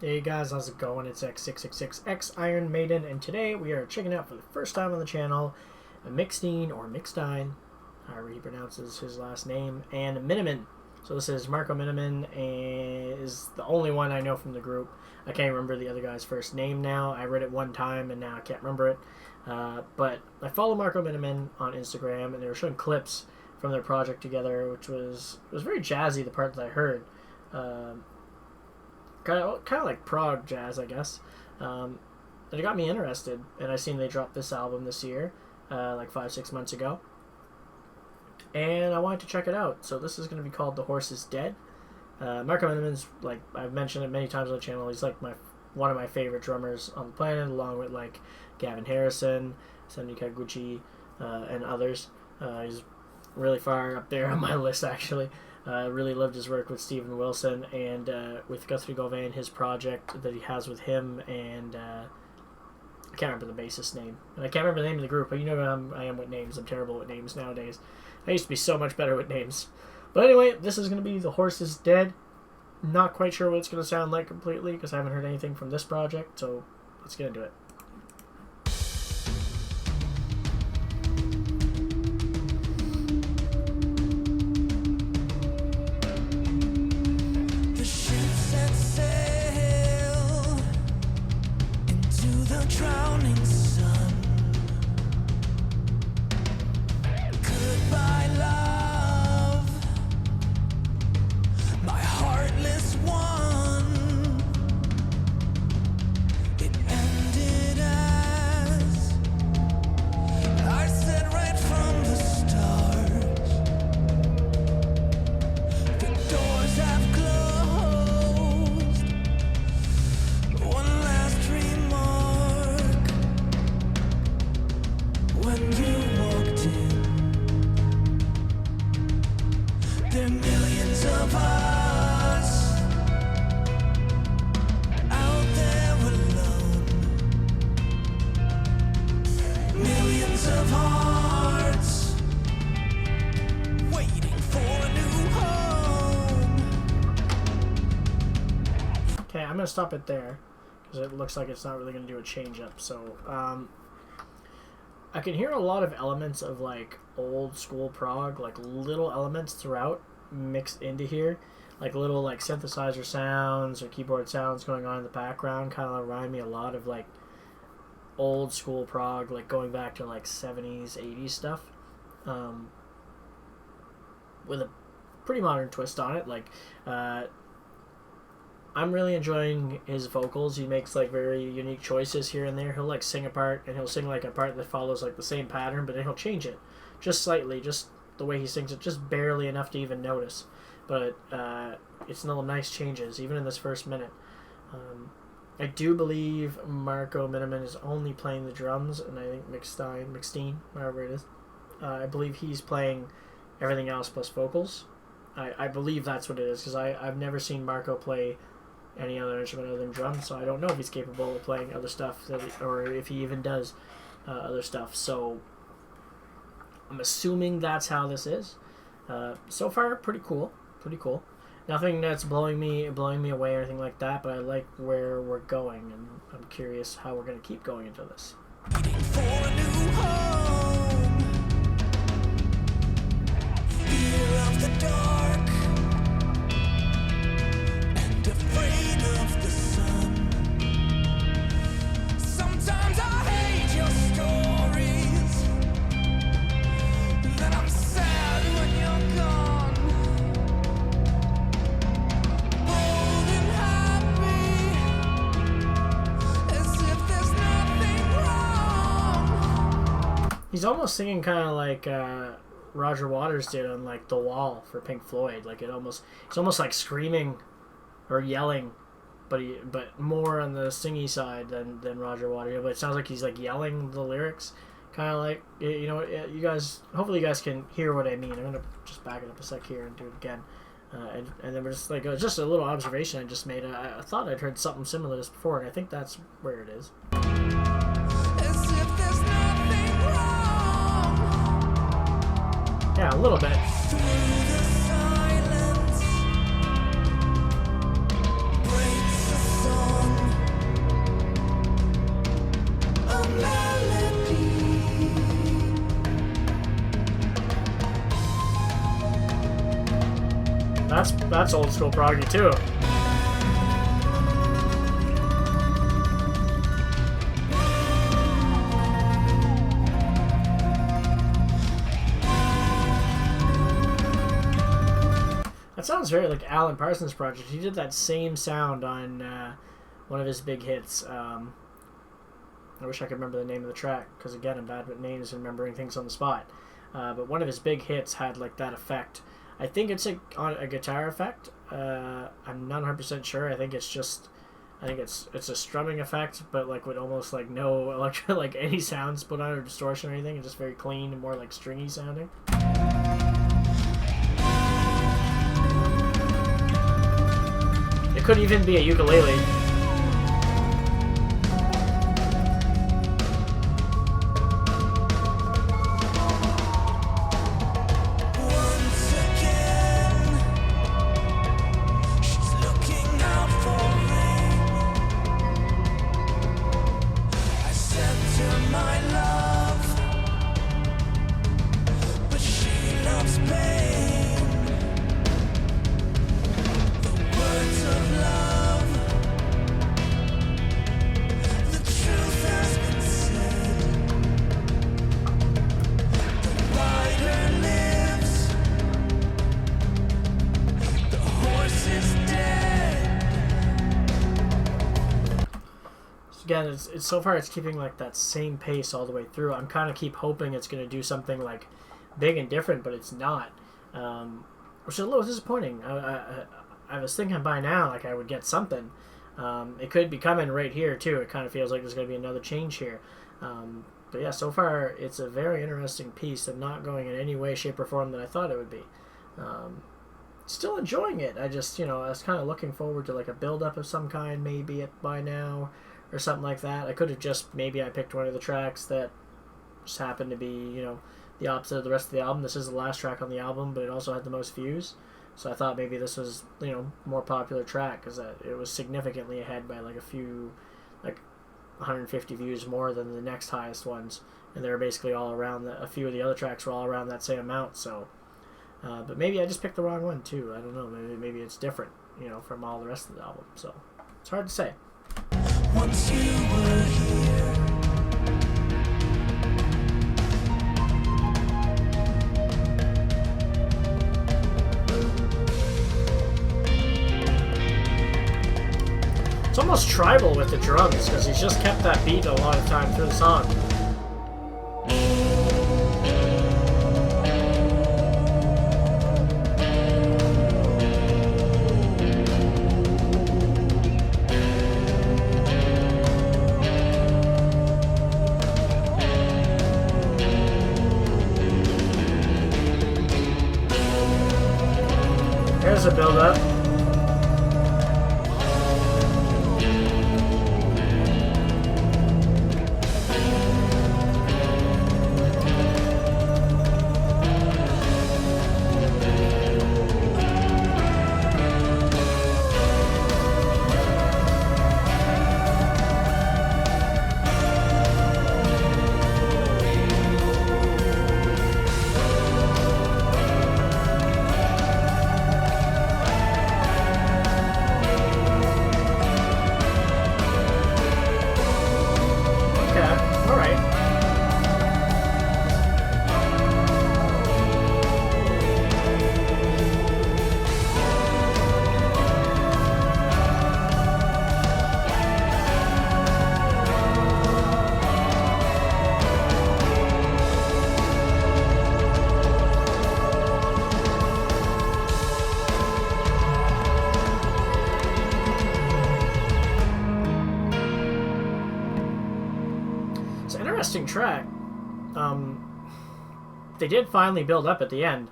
Hey guys, how's it going? It's X666X Iron Maiden, and today we are checking out for the first time on the channel McStine or McStine, however he pronounces his last name, and Minnemann. So this is Marco Minnemann, and is the only one I know from the group. I can't remember the other guy's first name now. I read it one time and now I can't remember it. But I follow Marco Minnemann on Instagram, and they were showing clips from their project together, which was very jazzy. The part that I heard. Kind of like prog jazz, I guess. And it got me interested, and I seen they dropped this album this year, like 5-6 months ago, and I wanted to check it out. So this is going to be called "The Horse Is Dead." Marco Minnemann's, like I've mentioned it many times on the channel, he's like one of my favorite drummers on the planet, along with like Gavin Harrison, Sonny Kaguchi, and others. He's really far up there on my list, actually. Really loved his work with Steven Wilson and with Guthrie Gauvin, his project that he has with him, and I can't remember the bassist's name, and I can't remember the name of the group, but you know how I am with names. I'm terrible with names nowadays. I used to be so much better with names. But anyway, this is going to be "The Horse Is Dead." Not quite sure what it's going to sound like completely, because I haven't heard anything from this project, so let's get into it. Drowning sun, goodbye love, my heartless one. It ended as I said right from the start. The doors have closed. One last remark. When you walked in, there are millions of us out there alone. Millions of hearts waiting for a new home. Okay, I'm going to stop it there, because it looks like it's not really going to do a change up. So, I can hear a lot of elements of like old school prog, like little elements throughout mixed into here, like little like synthesizer sounds or keyboard sounds going on in the background. Kind of remind me a lot of like old school prog, like going back to like 70s, 80s stuff, with a pretty modern twist on it. Like, I'm really enjoying his vocals. He makes like very unique choices here and there. He'll like sing a part, and he'll sing like a part that follows like the same pattern, but then he'll change it just slightly, just the way he sings it, just barely enough to even notice. But it's little nice changes, even in this first minute. I do believe Marco Minnemann is only playing the drums, and I think McStine, wherever it is, I believe he's playing everything else plus vocals. I believe that's what it is, because I've never seen Marco play any other instrument other than drums, so I don't know if he's capable of playing other stuff, or if he even does other stuff. So I'm assuming that's how this is. So far, pretty cool. Nothing that's blowing me away or anything like that, but I like where we're going, and I'm curious how we're going to keep going into this. Waiting for a new home. Fear of the dark. Afraid of the sun. Sometimes I hate your stories. Then I'm sad when you're gone. Bold and happy, as if there's nothing wrong. He's almost singing kind of like Roger Waters did on like The Wall for Pink Floyd. Like it's almost like screaming or yelling, but more on the singy side than Roger Waters. But it sounds like he's like yelling the lyrics, kind of like, you know. You guys, hopefully you guys can hear what I mean. I'm gonna just back it up a sec here and do it again, and then we're just like just a little observation I just made. I thought I'd heard something similar to this before, and I think that's where it is. As if there's nothing wrong. Yeah, a little bit. Through the silence breaks the song. that's old school proggy too. That sounds very like Alan Parsons' project. He did that same sound on one of his big hits. I wish I could remember the name of the track, because again, I'm bad with names and remembering things on the spot. But one of his big hits had like that effect. I think it's a guitar effect. I'm not 100% sure. I think it's a strumming effect, but like with almost like no like any sounds put on or distortion or anything. It's just very clean and more like stringy sounding. It could even be a ukulele. Once again, she's looking out for me. I sent her my love, but she loves pain. The words of love, the truth has been said. The rider lives, the horse is dead. So again, it's so far it's keeping like that same pace all the way through. I'm kind of keep hoping it's going to do something like big and different, but it's not, which is a little disappointing. I was thinking by now like I would get something. It could be coming right here too. It kind of feels like there's going to be another change here. But yeah, so far it's a very interesting piece and not going in any way, shape, or form that I thought it would be. Still enjoying it. I just, I was kind of looking forward to like a build-up of some kind, maybe by now, or something like that. I could have just, maybe I picked one of the tracks that just happened to be, the opposite of the rest of the album. This is the last track on the album, but it also had the most views. So I thought maybe this was, more popular track, because it was significantly ahead by like a few, like 150 views more than the next highest ones. And they were basically all around, a few of the other tracks were all around that same amount. So, but maybe I just picked the wrong one too. I don't know. Maybe it's different, from all the rest of the album. So it's hard to say. Once you were here, It's almost tribal with the drums, because he's just kept that beat a lot of time through the song. There's a build-up. Interesting track. They did finally build up at the end.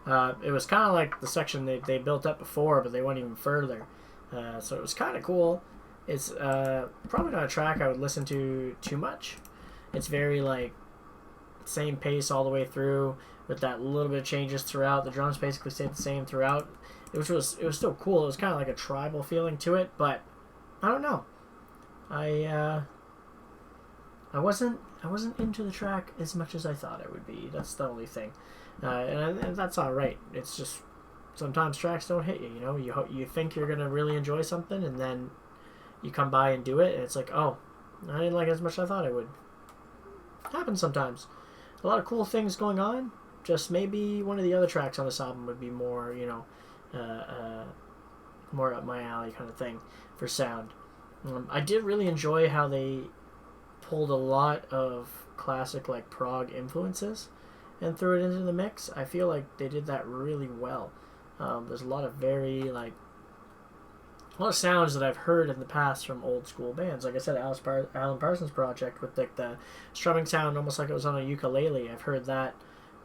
It was kind of like the section they built up before, but they went even further. So it was kind of cool. It's probably not a track I would listen to too much. It's very like same pace all the way through, with that little bit of changes throughout. The drums basically stayed the same throughout. It was still cool. It was kind of like a tribal feeling to it, but I don't know. I wasn't into the track as much as I thought I would be. That's the only thing, and that's all right. It's just sometimes tracks don't hit you. You know, you think you're gonna really enjoy something, and then you come by and do it, and it's like, oh, I didn't like it as much as I thought I would. Happens sometimes. A lot of cool things going on. Just maybe one of the other tracks on this album would be more, you know, more up my alley kind of thing for sound. I did really enjoy how they pulled a lot of classic like prog influences and threw it into the mix. I feel like they did that really well. There's a lot of very like a lot of sounds that I've heard in the past from old school bands. Like I said, Alan Parsons Project with like the strumming sound almost like it was on a ukulele. I've heard that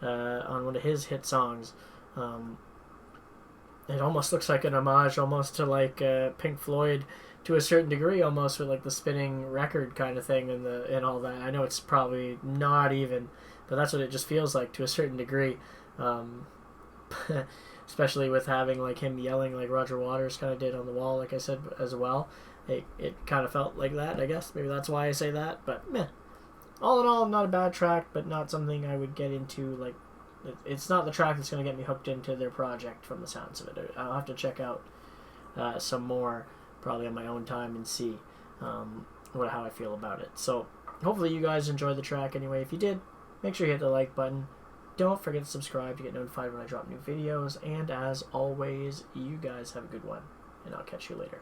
on one of his hit songs. It almost looks like an homage almost to like Pink Floyd to a certain degree, almost with like the spinning record kind of thing and all that. I know it's probably not even, but that's what it just feels like to a certain degree. Especially with having like him yelling like Roger Waters kind of did on the wall, like I said as well. It kind of felt like that, I guess. Maybe that's why I say that. But meh. All in all, not a bad track, but not something I would get into. Like, it's not the track that's going to get me hooked into their project from the sounds of it. I'll have to check out some more probably on my own time and see how I feel about it. So hopefully you guys enjoyed the track anyway. If you did, make sure you hit the like button. Don't forget to subscribe to get notified when I drop new videos. And as always, you guys have a good one, and I'll catch you later.